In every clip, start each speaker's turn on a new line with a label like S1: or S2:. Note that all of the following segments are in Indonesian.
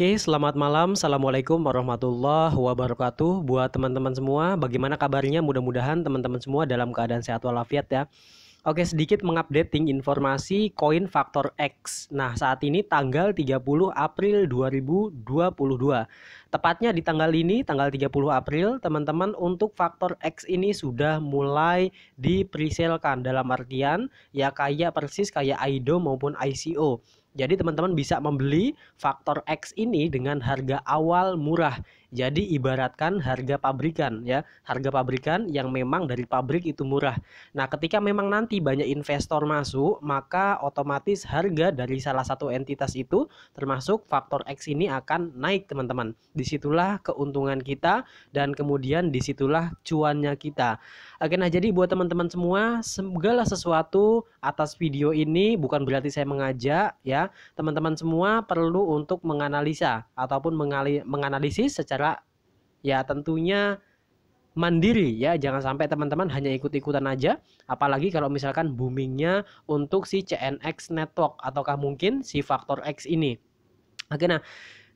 S1: Oke, selamat malam. Assalamualaikum warahmatullahi wabarakatuh. Buat teman-teman semua, bagaimana kabarnya? Mudah-mudahan teman-teman semua dalam keadaan sehat walafiat ya. Oke, sedikit mengupdating informasi koin Faktor X. Nah, saat ini tanggal 30 April 2022. Tepatnya di tanggal ini, tanggal 30 April, teman-teman, untuk Faktor X ini sudah mulai di-presalekan. Dalam artian, ya kayak persis kayak IDO maupun ICO. Jadi teman-teman bisa membeli Faktor X ini dengan harga awal murah. Jadi ibaratkan harga pabrikan ya, harga pabrikan yang memang dari pabrik itu murah. Nah, ketika memang nanti banyak investor masuk, maka otomatis harga dari salah satu entitas itu termasuk Faktor X ini akan naik, teman-teman. Disitulah keuntungan kita dan kemudian disitulah cuannya kita. Oke, nah jadi buat teman-teman semua, segala sesuatu atas video ini bukan berarti saya mengajak ya. Teman-teman semua perlu untuk menganalisa ataupun menganalisis secara ya tentunya mandiri ya, jangan sampai teman-teman hanya ikut-ikutan aja, apalagi kalau misalkan boomingnya untuk si CNX network ataukah mungkin si Faktor X ini. Oke, nah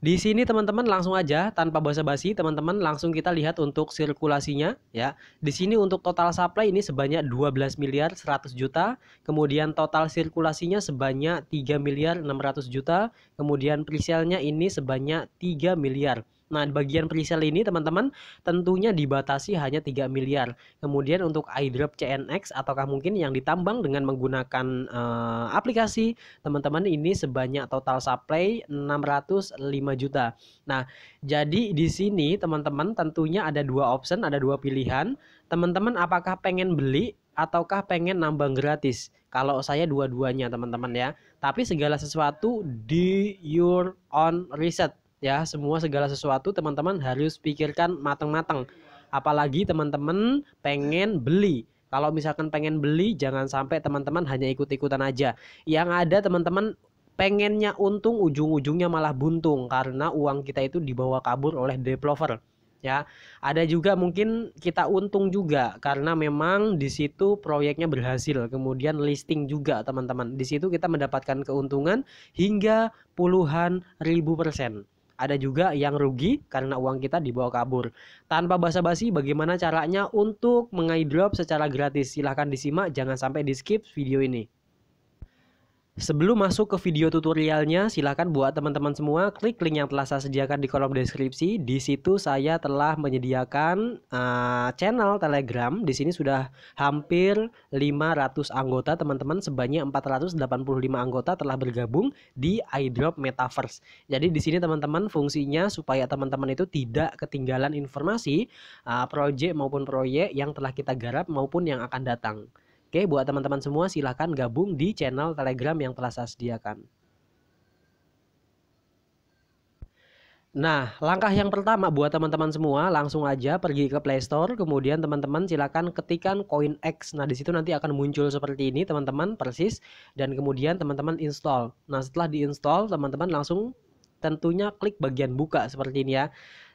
S1: di sini teman-teman langsung aja tanpa basa-basi, teman-teman langsung kita lihat untuk sirkulasinya ya. Di sini untuk total supply ini sebanyak 12 miliar 100 juta, kemudian total sirkulasinya sebanyak 3 miliar 600 juta, kemudian presale-nya ini sebanyak 3 miliar. Nah, bagian presale ini teman-teman tentunya dibatasi hanya 3 miliar. Kemudian untuk iDrop CNX ataukah mungkin yang ditambang dengan menggunakan aplikasi, teman-teman ini sebanyak total supply 605 juta. Nah, jadi di sini teman-teman tentunya ada dua option, ada dua pilihan. Teman-teman apakah pengen beli ataukah pengen nambang gratis? Kalau saya dua-duanya teman-teman ya. Tapi segala sesuatu di your own research ya. Semua segala sesuatu teman-teman harus pikirkan matang-matang. Apalagi teman-teman pengen beli. Kalau misalkan pengen beli, jangan sampai teman-teman hanya ikut-ikutan aja. Yang ada teman-teman pengennya untung, ujung-ujungnya malah buntung karena uang kita itu dibawa kabur oleh developer. Ya, ada juga mungkin kita untung juga karena memang di situ proyeknya berhasil, kemudian listing juga teman-teman. Di situ kita mendapatkan keuntungan hingga puluhan ribu %. Ada juga yang rugi karena uang kita dibawa kabur. Tanpa basa-basi, bagaimana caranya untuk mengiDrop secara gratis? Silahkan disimak, jangan sampai di skip video ini. Sebelum masuk ke video tutorialnya, silahkan buat teman-teman semua klik link yang telah saya sediakan di kolom deskripsi. Di situ saya telah menyediakan channel Telegram. Di sini sudah hampir 500 anggota, teman-teman. Sebanyak 485 anggota telah bergabung di iDrop Metaverse. Jadi di sini teman-teman fungsinya supaya teman-teman itu tidak ketinggalan informasi proyek maupun proyek yang telah kita garap maupun yang akan datang. Oke, buat teman-teman semua silahkan gabung di channel Telegram yang telah saya sediakan. Nah, langkah yang pertama buat teman-teman semua langsung aja pergi ke Play Store, kemudian teman-teman silakan ketikkan koin X. Nah, di situ nanti akan muncul seperti ini teman-teman, persis, dan kemudian teman-teman install. Nah, setelah diinstal, teman-teman langsung tentunya klik bagian buka seperti ini ya.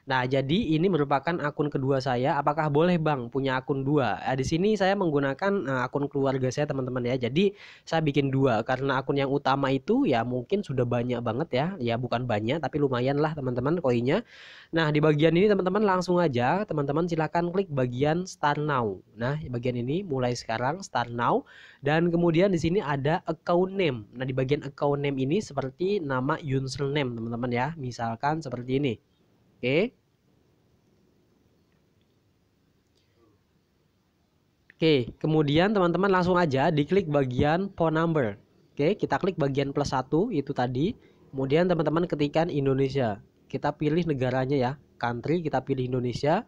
S1: Nah, jadi ini merupakan akun kedua saya. Apakah boleh Bang punya akun dua? Di sini saya menggunakan akun keluarga saya teman-teman ya. Jadi saya bikin dua karena akun yang utama itu ya mungkin sudah banyak banget ya. Ya bukan banyak tapi lumayan lah teman-teman koinnya. Nah, di bagian ini teman-teman langsung aja teman-teman silakan klik bagian Start Now. Nah, bagian ini mulai sekarang Start Now dan kemudian di sini ada account name. Nah, di bagian account name ini seperti nama username teman-teman ya. Misalkan seperti ini. Oke. Oke, kemudian teman-teman langsung aja diklik bagian phone number. Oke, kita klik bagian +1 itu tadi. Kemudian teman-teman ketikkan Indonesia. Kita pilih negaranya ya, country kita pilih Indonesia.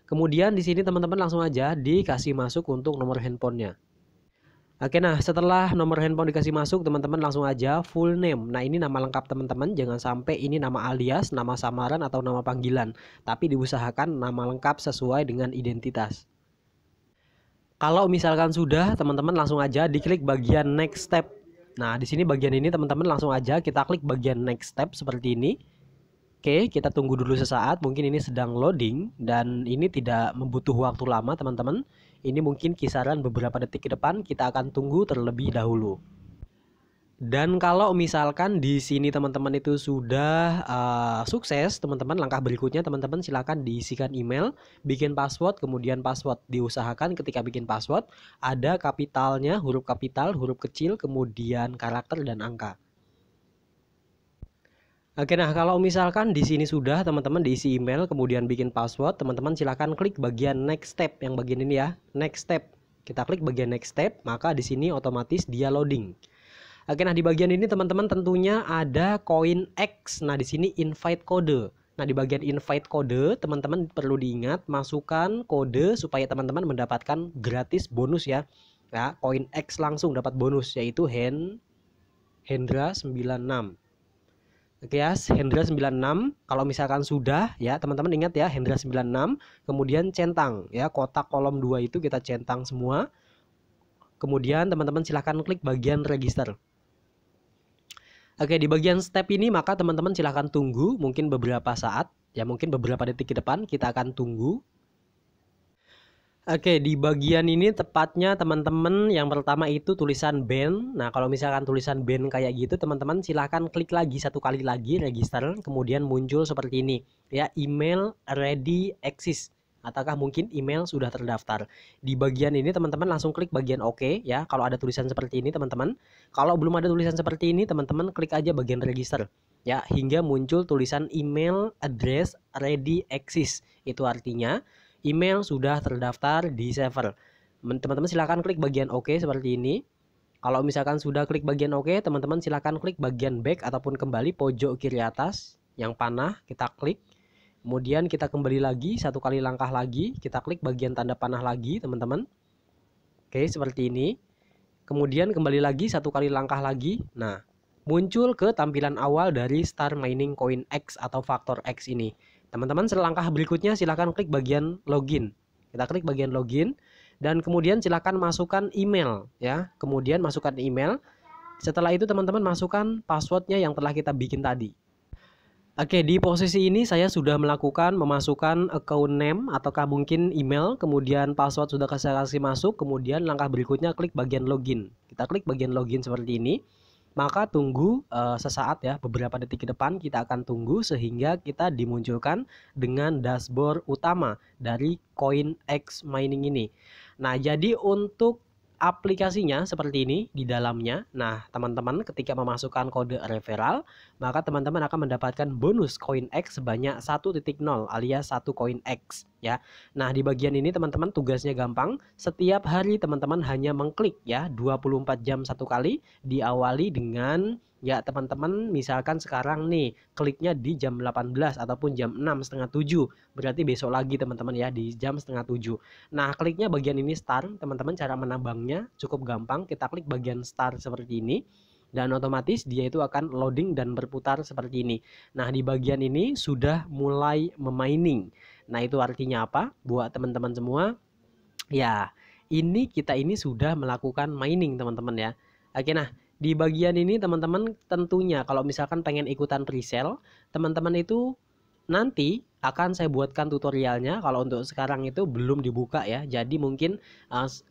S1: Kemudian di sini teman-teman langsung aja dikasih masuk untuk nomor handphonenya. Oke, nah setelah nomor handphone dikasih masuk, teman-teman langsung aja full name. Nah, ini nama lengkap teman-teman, jangan sampai ini nama alias, nama samaran atau nama panggilan. Tapi diusahakan nama lengkap sesuai dengan identitas. Kalau misalkan sudah, teman-teman langsung aja diklik bagian next step. Nah, di sini bagian ini teman-teman langsung aja kita klik bagian next step seperti ini. Oke, kita tunggu dulu sesaat, mungkin ini sedang loading dan ini tidak membutuh waktu lama teman-teman. Ini mungkin kisaran beberapa detik ke depan, kita akan tunggu terlebih dahulu. Dan kalau misalkan di sini teman-teman itu sudah sukses, teman-teman langkah berikutnya teman-teman silakan diisikan email, bikin password, kemudian password diusahakan ketika bikin password ada kapitalnya, huruf kapital, huruf kecil, kemudian karakter dan angka. Oke, nah kalau misalkan di sini sudah teman-teman diisi email, kemudian bikin password, teman-teman silakan klik bagian next step yang bagian ini ya, next step. Kita klik bagian next step, maka di sini otomatis dia loading. Oke, nah di bagian ini teman-teman tentunya ada koin X. Nah, di sini invite kode. Nah, di bagian invite kode, teman-teman perlu diingat masukkan kode supaya teman-teman mendapatkan gratis bonus ya. Ya, koin X langsung dapat bonus yaitu Hendra 96. Oke ya, Hendra 96. Kalau misalkan sudah ya, teman-teman ingat ya, Hendra 96, kemudian centang ya, kotak kolom 2 itu kita centang semua. Kemudian teman-teman silahkan klik bagian register. Oke, di bagian step ini maka teman-teman silahkan tunggu mungkin beberapa saat, ya mungkin beberapa detik ke depan kita akan tunggu. Oke, di bagian ini tepatnya teman-teman yang pertama itu tulisan ban. Nah, kalau misalkan tulisan ban kayak gitu, teman-teman silahkan klik lagi satu kali lagi register, kemudian muncul seperti ini, ya email ready access. Ataukah mungkin email sudah terdaftar. Di bagian ini teman-teman langsung klik bagian OK ya. Kalau ada tulisan seperti ini teman-teman. Kalau belum ada tulisan seperti ini teman-teman klik aja bagian register ya, hingga muncul tulisan email address ready access. Itu artinya email sudah terdaftar di server. Teman-teman silahkan klik bagian OK seperti ini. Kalau misalkan sudah klik bagian OK, teman-teman silahkan klik bagian back ataupun kembali pojok kiri atas yang panah, kita klik. Kemudian kita kembali lagi, satu kali langkah lagi, kita klik bagian tanda panah lagi teman-teman. Oke, seperti ini. Kemudian kembali lagi, satu kali langkah lagi. Nah, muncul ke tampilan awal dari Star Mining Coin X atau Faktor X ini. Teman-teman selangkah berikutnya silahkan klik bagian login. Kita klik bagian login. Dan kemudian silahkan masukkan email ya. Kemudian masukkan email. Setelah itu teman-teman masukkan passwordnya yang telah kita bikin tadi. Oke, di posisi ini saya sudah melakukan memasukkan account name ataukah mungkin email, kemudian password sudah saya kasih masuk, kemudian langkah berikutnya klik bagian login. Kita klik bagian login seperti ini, maka tunggu sesaat ya, beberapa detik ke depan kita akan tunggu sehingga kita dimunculkan dengan dashboard utama dari Coin X Mining ini. Nah, jadi untuk aplikasinya seperti ini di dalamnya. Nah, teman-teman ketika memasukkan kode referral, maka teman-teman akan mendapatkan bonus koin X sebanyak 1.0 alias 1 koin X ya. Nah, di bagian ini teman-teman tugasnya gampang. Setiap hari teman-teman hanya mengklik ya 24 jam satu kali, diawali dengan ya teman-teman misalkan sekarang nih kliknya di jam 18 ataupun jam 6:30, berarti besok lagi teman-teman ya di jam 6:30. Nah, kliknya bagian ini start, teman-teman cara menambangnya cukup gampang, kita klik bagian start seperti ini dan otomatis dia itu akan loading dan berputar seperti ini. Nah, di bagian ini sudah mulai memining. Nah, itu artinya apa? Buat teman-teman semua, ya kita ini sudah melakukan mining teman-teman ya. Oke, nah di bagian ini teman-teman tentunya kalau misalkan pengen ikutan presale, teman-teman itu nanti akan saya buatkan tutorialnya. Kalau untuk sekarang itu belum dibuka ya. Jadi mungkin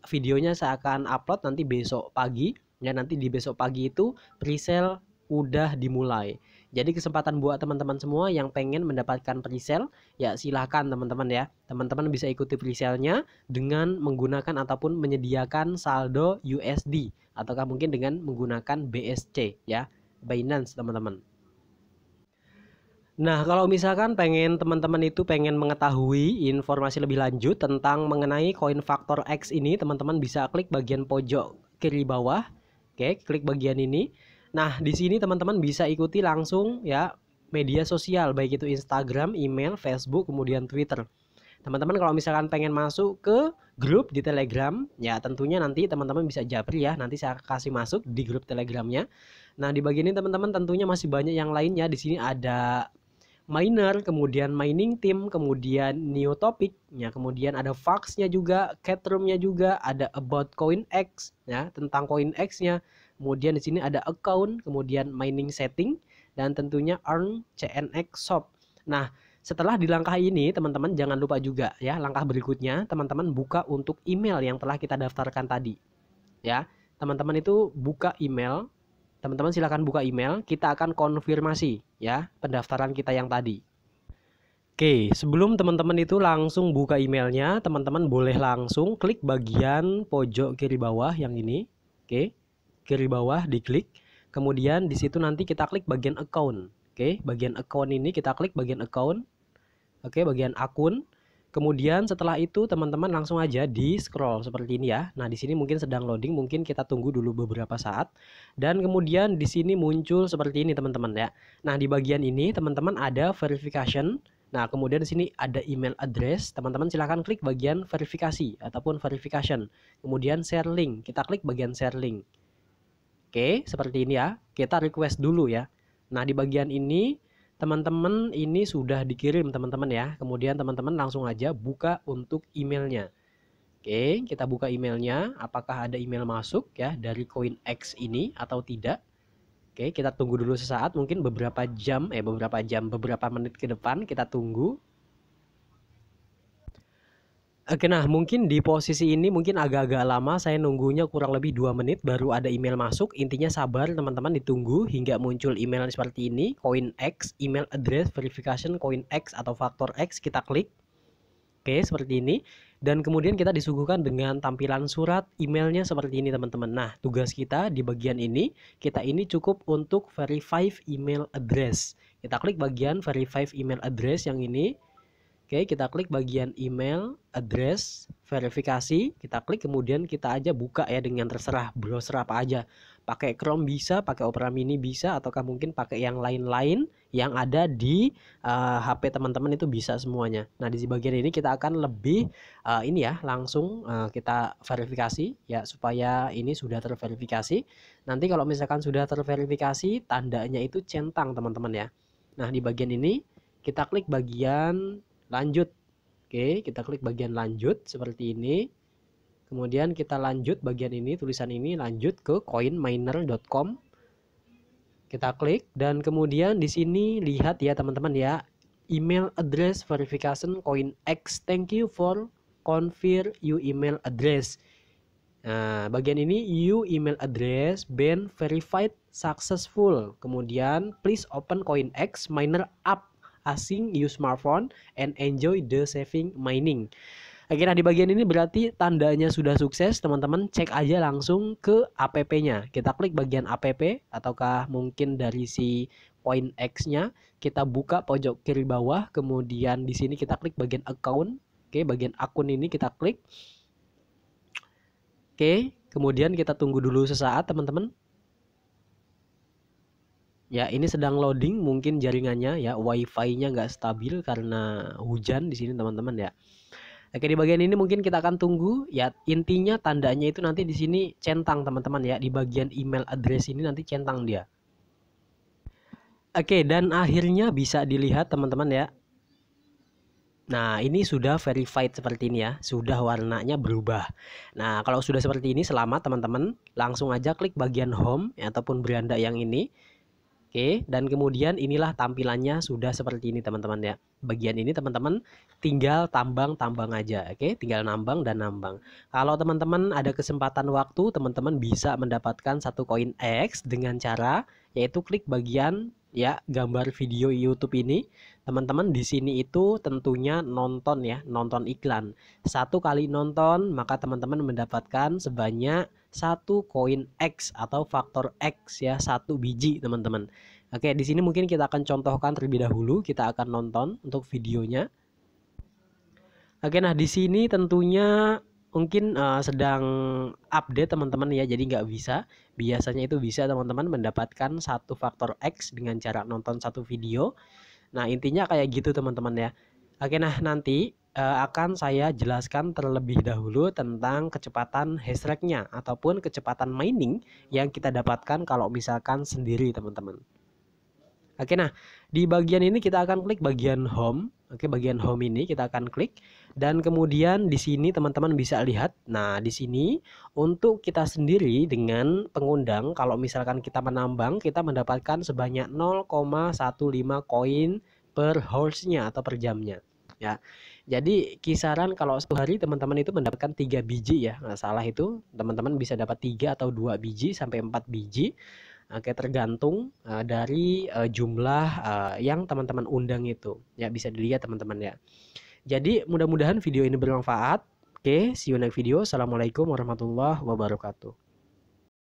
S1: videonya saya akan upload nanti besok pagi. Ya, nanti di besok pagi itu presale udah dimulai. Jadi kesempatan buat teman-teman semua yang pengen mendapatkan presale, ya silahkan teman-teman ya. Teman-teman bisa ikuti presale-nya dengan menggunakan ataupun menyediakan saldo USD ataukah mungkin dengan menggunakan BSC ya, Binance teman-teman. Nah, kalau misalkan teman-teman itu pengen mengetahui informasi lebih lanjut tentang mengenai koin Faktor X ini, teman-teman bisa klik bagian pojok kiri bawah. Oke, klik bagian ini. Nah, di sini teman-teman bisa ikuti langsung ya media sosial, baik itu Instagram, email, Facebook, kemudian Twitter. Teman-teman kalau misalkan pengen masuk ke grup di Telegram, ya tentunya nanti teman-teman bisa japri ya, nanti saya kasih masuk di grup Telegramnya. Nah, di bagian ini teman-teman tentunya masih banyak yang lainnya. Di sini ada miner, kemudian mining team, kemudian new topic, ya kemudian ada facts-nya juga, chatroom-nya juga, ada about coin X, ya tentang coin X-nya. Kemudian di sini ada account, kemudian mining setting, dan tentunya earn CNX shop. Nah, setelah di langkah ini teman-teman jangan lupa juga ya langkah berikutnya teman-teman buka untuk email yang telah kita daftarkan tadi. Ya, teman-teman itu buka email. Teman-teman silakan buka email, kita akan konfirmasi ya pendaftaran kita yang tadi. Oke, sebelum teman-teman itu langsung buka emailnya, teman-teman boleh langsung klik bagian pojok kiri bawah yang ini. Oke, kiri bawah diklik. Kemudian di situ nanti kita klik bagian account. Oke, bagian account ini kita klik bagian account. Oke, bagian akun. Kemudian setelah itu teman-teman langsung aja di scroll seperti ini ya. Nah, di sini mungkin sedang loading, mungkin kita tunggu dulu beberapa saat. Dan kemudian di sini muncul seperti ini teman-teman ya. Nah, di bagian ini teman-teman ada verification. Nah, kemudian di sini ada email address. Teman-teman silahkan klik bagian verifikasi ataupun verification. Kemudian share link. Kita klik bagian share link. Oke, seperti ini ya. Kita request dulu ya. Nah, di bagian ini teman-teman ini sudah dikirim teman-teman ya. Kemudian teman-teman langsung aja buka untuk emailnya. Oke, kita buka emailnya. Apakah ada email masuk ya dari CoinX ini atau tidak? Oke, kita tunggu dulu sesaat, mungkin beberapa menit ke depan kita tunggu. Oke, nah mungkin di posisi ini mungkin agak-agak lama, saya nunggunya kurang lebih 2 menit baru ada email masuk. Intinya sabar teman-teman, ditunggu hingga muncul email seperti ini, CoinX, email address, verification, CoinX atau Faktor X, kita klik. Oke, seperti ini. Dan kemudian kita disuguhkan dengan tampilan surat emailnya seperti ini teman-teman. Nah, tugas kita di bagian ini, kita ini cukup untuk verify email address. Kita klik bagian verify email address yang ini. Oke, kita klik bagian email, address, verifikasi, kita klik kemudian kita aja buka ya dengan terserah browser apa aja. Pakai Chrome bisa, pakai Opera Mini bisa, ataukah mungkin pakai yang lain-lain yang ada di HP teman-teman itu bisa semuanya. Nah, di bagian ini kita akan lebih ini ya, langsung kita verifikasi ya supaya ini sudah terverifikasi. Nanti kalau misalkan sudah terverifikasi, tandanya itu centang teman-teman ya. Nah, di bagian ini kita klik bagian lanjut. Oke, kita klik bagian lanjut seperti ini. Kemudian kita lanjut bagian ini, tulisan ini lanjut ke coinminer.com. Kita klik dan kemudian di sini lihat ya teman-teman ya, email address verification CoinX. Thank you for confirm your email address. Nah, bagian ini you email address been verified successful. Kemudian please open CoinX miner app asing use smartphone and enjoy the saving mining. Oke, nah di bagian ini berarti tandanya sudah sukses teman-teman. Cek aja langsung ke app-nya. Kita klik bagian app ataukah mungkin dari si CoinX-nya. Kita buka pojok kiri bawah, kemudian di sini kita klik bagian account. Oke, bagian akun ini kita klik. Oke, kemudian kita tunggu dulu sesaat teman-teman. Ya, ini sedang loading, mungkin jaringannya ya, wifi-nya nggak stabil karena hujan di sini teman-teman ya. Oke, di bagian ini mungkin kita akan tunggu ya. Intinya tandanya itu nanti di sini centang teman-teman ya, di bagian email address ini nanti centang dia. Oke, dan akhirnya bisa dilihat teman-teman ya. Nah, ini sudah verified seperti ini ya, sudah warnanya berubah. Nah, kalau sudah seperti ini, selamat teman-teman. Langsung aja klik bagian home ya, ataupun beranda yang ini. Oke, dan kemudian inilah tampilannya sudah seperti ini teman-teman ya. Bagian ini teman-teman tinggal tambang-tambang aja. Oke, tinggal nambang dan nambang. Kalau teman-teman ada kesempatan waktu, teman-teman bisa mendapatkan satu koin X dengan cara yaitu klik bagian ya gambar video YouTube ini. Teman-teman di sini itu tentunya nonton ya, nonton iklan. Satu kali nonton maka teman-teman mendapatkan sebanyak satu koin X atau faktor X ya, satu biji teman-teman. Oke, di sini mungkin kita akan contohkan terlebih dahulu. Kita akan nonton untuk videonya. Oke, nah di sini tentunya mungkin sedang update teman-teman ya, jadi nggak bisa. Biasanya itu bisa teman-teman mendapatkan satu faktor X dengan cara nonton satu video. Nah, intinya kayak gitu teman-teman ya. Oke, nah nanti akan saya jelaskan terlebih dahulu tentang kecepatan hash rate-nya ataupun kecepatan mining yang kita dapatkan kalau misalkan sendiri teman-teman. Oke, nah di bagian ini kita akan klik bagian home. Oke, bagian home ini kita akan klik dan kemudian di sini teman-teman bisa lihat. Nah, di sini untuk kita sendiri dengan pengundang kalau misalkan kita menambang, kita mendapatkan sebanyak 0,15 koin per hours-nya atau per jamnya. Ya, jadi kisaran kalau satu hari teman-teman itu mendapatkan 3 biji ya, nggak salah itu teman-teman bisa dapat 3 atau 2 biji sampai 4 biji. Oke, tergantung dari jumlah yang teman-teman undang itu. Ya, bisa dilihat teman-teman ya. Jadi, mudah-mudahan video ini bermanfaat. Oke, see you next video. Assalamualaikum warahmatullahi wabarakatuh.